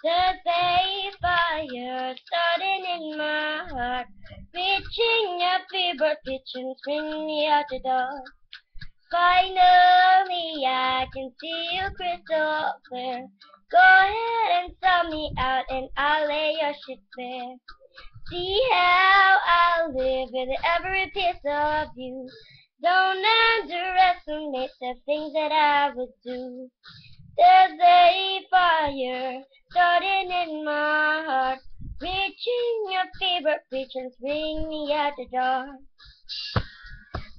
There's a fire starting in my heart, reaching a fever pitch and bring me out the door. Finally, I can see you crystal clear. Go ahead and sell me out, and I'll lay your shit bare. See how I live with every piece of you. Don't underestimate the things that I would do. There's a fire starting in my heart, reaching a fever pitch and bring me out the door.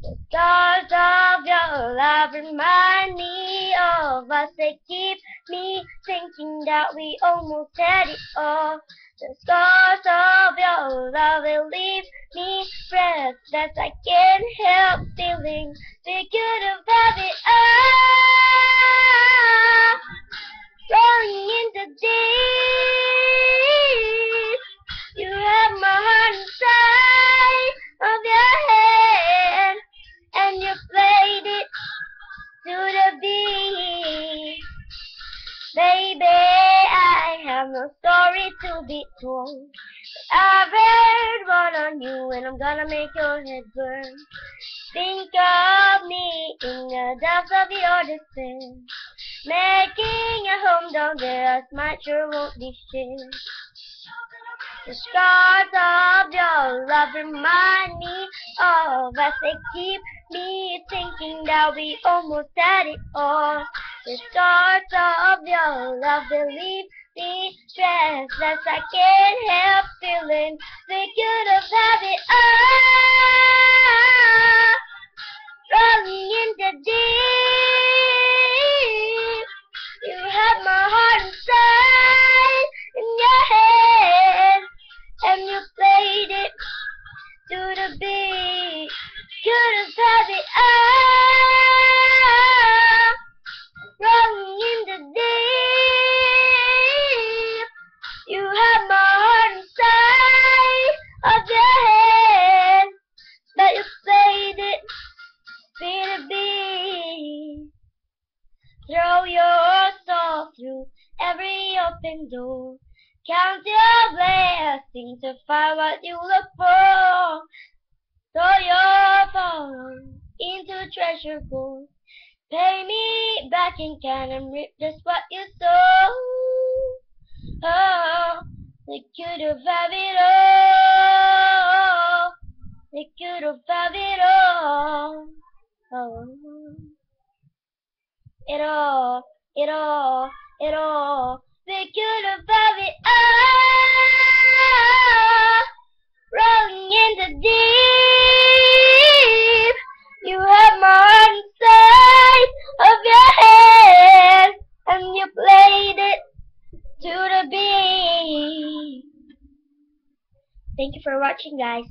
The stars of your love remind me of us. They keep me thinking that we almost had it all. The stars of your love, they leave me breathless. I can't help feeling we could have had it all. Rolling into deep, you have my heart inside of your hand, and you played it to the beat. Baby, I have no story to be told, but I've heard one on you, and I'm gonna make your head burn. Think of me in the depths of your despair, making a home down there, a smile sure won't be shared. The scars of your love remind me of us. They keep me thinking that we almost had it all. The scars of your love, they leave me restless. I can't help feeling we could have had it all. Rolling into deep, you have my heart inside in your hand, and you played it to the beat. Could have had it all. Rolling in the deep, you have my heart inside of your hand, but you played it to the beat. Throw your soul through every open door. Count your blessings to find what you look for. Throw your phone into treasure gold. Pay me back in kind and reap just what you sow. Oh, they could have had it all. They could have had it all. Oh. It all, it all, it all. They could have had it all. Rolling into deep, you have my heart inside of your hand, and you played it to the beat. Thank you for watching, guys.